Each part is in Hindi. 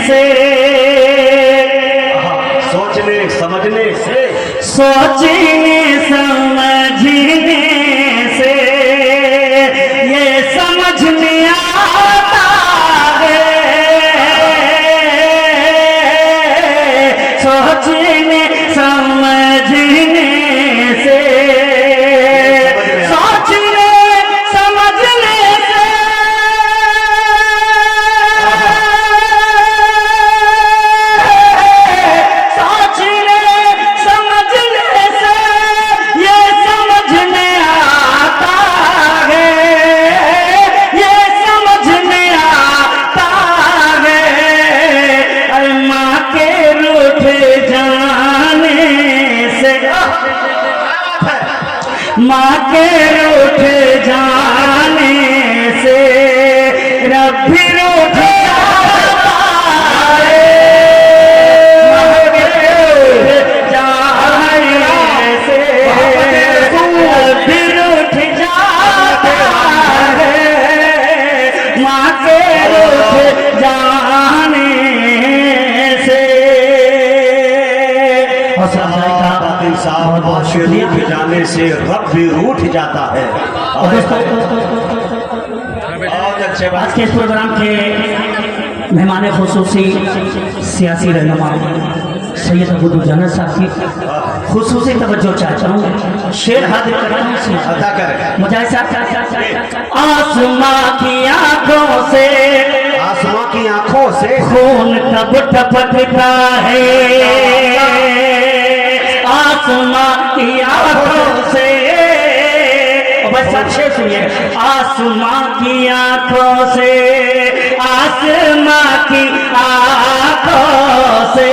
से, सोचने समझने से, सोचने समझने से ये समझ में आता है, सोचने समझने से, सोचने समझने से सोचने समझने से ये समझ में आता है, ये समझ में आता है। अरे माँ के रूठ जाने से, माँ के रूठ जाने से रब भी रूठ जाता है, माँ के रूठ जाने से रब भी रूठ जाता है, माँ के रूठ जाने से। साहब माँ के रूठ जाने से रब भी रूठ जाता है। आज के इस प्रोग्राम के मेहमान खुसूसी सियासी रहनुमा सैयद अबू जन्नत साहब की खुसूसी तवज्जो चाहता हूँ, शेर हाजिर करता हूँ। अदा करें मुजाहिद साहब, आसमां की आंखों से, आसमां की आंखों से खून तब टपकता है, आसमां की आंखों से, बस अच्छे सुनिए, आसमां की आंखों से, आसमां की आंखों से,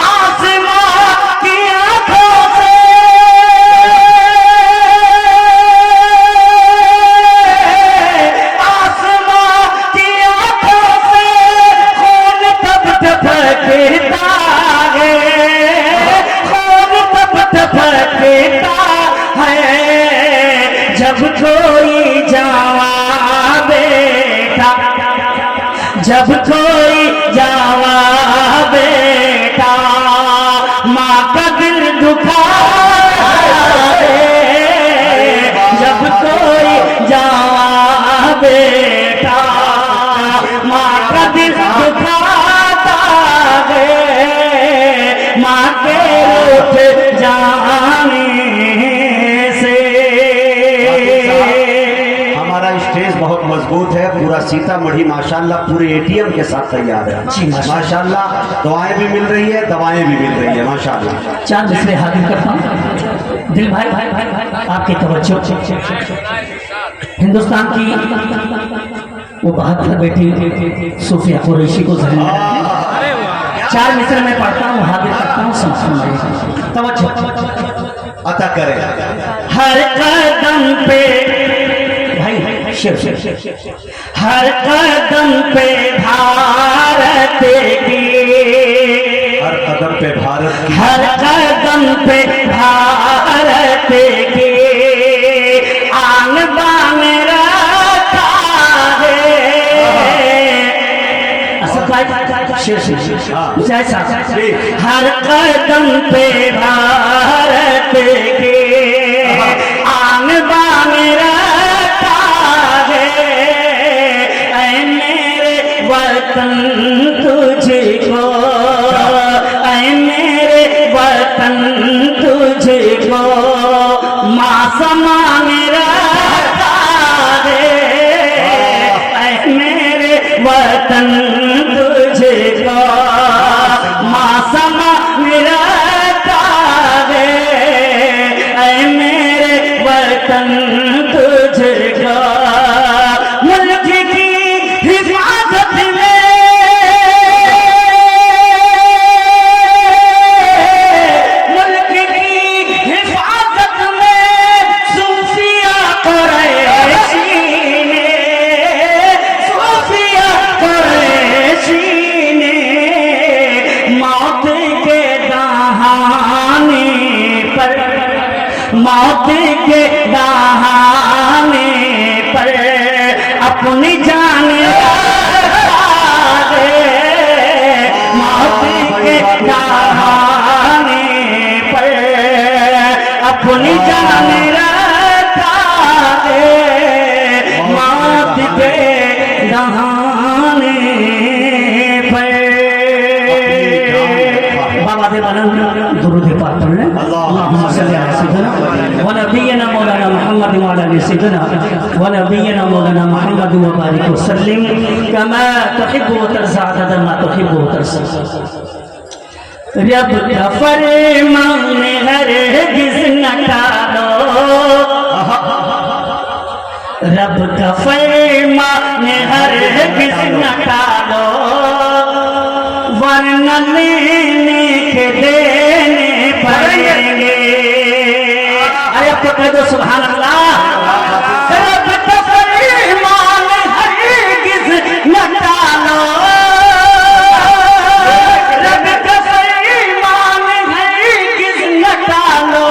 आसमां की आंखों से, आसमां की आंखों से खून तब टपकता है, फटता है, जब कोई जावा बेटा, जब कोई जावा बेटा माँ का दिल दुखा है, जब कोई जावा बेटा माँ का दिल दुखाता है, माँ के रूठ जाने से। हमारा स्टेज बहुत मजबूत है, पूरा सीतामढ़ी माशाल्लाह पूरे एटीएम के साथ तैयार है माशाल्लाह। दुआएं भी मिल रही है, दवाएं भी मिल रही है माशाल्लाह। चार मिसरे हाजिर करता हूँ। दिल भाई आपकी तवज्जो, हिंदुस्तान की वो बहादुर बेटी सूफिया कुरैशी को जहन में रखें। चार मिसरे में पढ़ता हूँ, हाजिर करता हूँ, समझिए तवज्जो अता करें। हर कदम पे भाई शिव, हर कदम पे भारत की, हर कदम पे भारत की, हर कदम पे भारत की आन बान रखा है। हर कदम पे भारत के आन बान रखा है, ऐ मेरे वतन तुझको, ऐ मेरे वतन तुझको माँ समान रखा है, ऐ मेरे वतन तुझको माँ समान रखा है, ऐ मेरे वतन तुझको मुल्क की हिफाजत में, मुल्क की हिफाजत में सूफिया कुरैशी ने, सूफिया कुरैशी ने मौत के दहाने पर, मौत के दहाने पर अपनी जान दे, समाध बनन दुरूद पाक पढ़ लें। अल्लाहुम्मा सल्ली अला सय्यिदिना व नबिय्यिना मौलाना मुहम्मद व अला आलि सय्यिदिना व नबिय्यिना मौलाना मुहम्मद व बारिक व सल्लिम कमा तुहिब्बु व तरज़ा अदद मा तुहिब्बु व तरज़ा। रब का फरमान हरगिज़ न टालो, रब का फरमान हरगिज़ न टालो, वरना लेने के देने पड़ेंगे। अरे अब तो कह दो सुभान अल्लाह। रब का फरमान हरगिज़ न टालो, रब का फरमान हरगिज़ न टालो,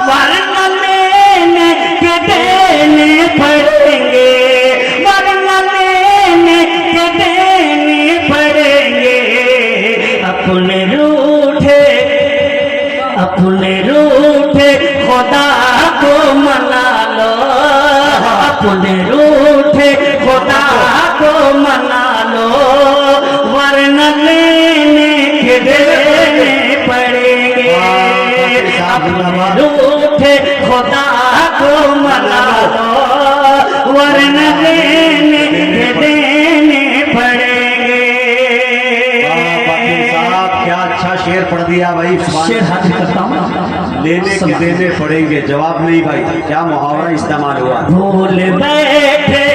वरना लेने के देने पड़ेंगे, वरना लेने के देने पड़ेंगे। अपने रूठे खुदा को मना लो, अपने रूठे खुदा को मना लो, वरना लेने के देने पड़ेंगे। अपने रूठे खुदा को मना लो, वरना लेने के देने पड़ेंगे। क्या अच्छा शेर पढ़ दिया भाई। शेर हाजिर करता हूँ। लेने के देने पड़ेंगे, जवाब नहीं भाई, क्या मुहावरा इस्तेमाल हुआ। भूल बैठे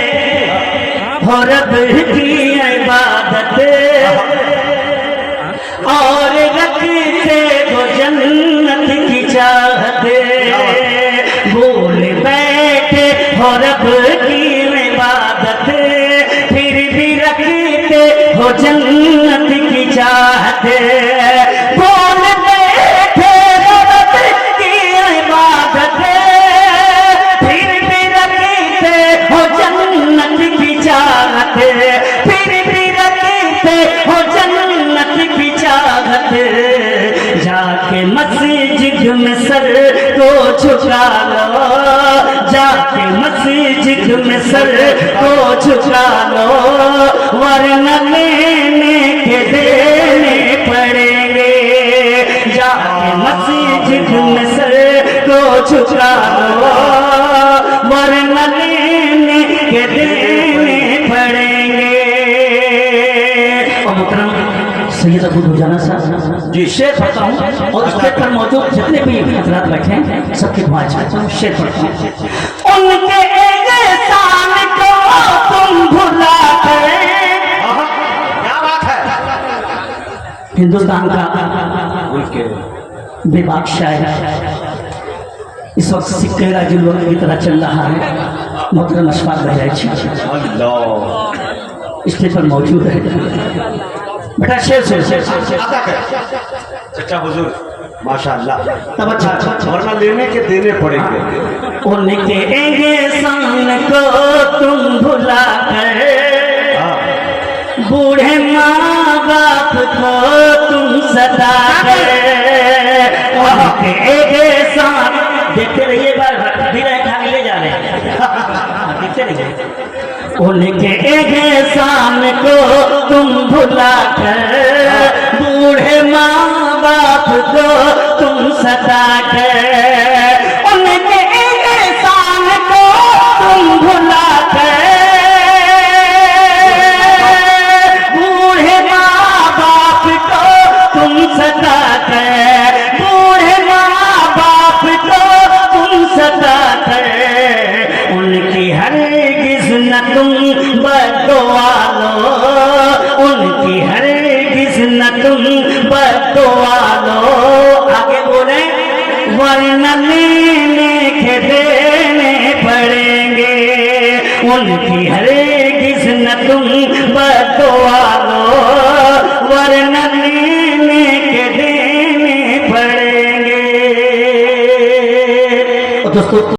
हो रब की इबादत और रखते हो जन्नत की चाहत। भूल बैठे हो रब की इबादत, फिर भी रखते हो जन्नत की चाहत। भूल बैठे हो रब की इबादत, फिर भी रखते हो जन्नत की चाहत, फिर भी रखते हो जन्नत की चाहत। जाके मस्जिद में सर को झुका लो, जाके मस्जिद में सर को झुका लो, वरना लेने के देने पड़ेंगे। जाके मस्जिद में सर को झुका लो, वरना लेने के देने पड़ेंगे। और मुहतरम सैयद अबू दुजाना साहब जी शेर पढ़ता हूँ, और उस पर मौजूद जितने भी हजरात बैठे हैं सबकी दुआ चाहता हूँ। शेर पढ़ता हूँ। उनके एहसान को तुम भुला कर, क्या बात है। हिंदुस्तान का उनके बेबाक शायर इस वक्त सिक्के राजुल की तरह चल रहा है। मोहतरम अशफाक भाई अल्लाह स्टेज पर मौजूद है। बेटा शेर शेर चचा हुजूर माशाअल्लाह। तब अच्छा, वरना लेने के देने पड़ेंगे। उनके एहसान को तुम भुला कर, बूढ़े माँ बाप को तुम सता कर, उनके एहसान देखते रहिए, बार धीरे खाने ले जा रहे हैं, देखते रहिए। उनके एहसान को तुम भुला कर, बूढ़े माँ बाप को तुम सता कर, उनके एहसान को तुम भुला कर, बूढ़े माँ बाप को तुम सता कर, बूढ़े माँ बाप को तुम सता कर, उनकी हरगिज़ न तुम बददुआ लो, उनकी हरगिज़ न तुम बददुआ लो। आगे बोले, वरना लेने के देने पड़ेंगे। उनकी हरगिज़ न तुम बददुआ लो, वरना लेने के देने पड़ेंगे। दोस्तों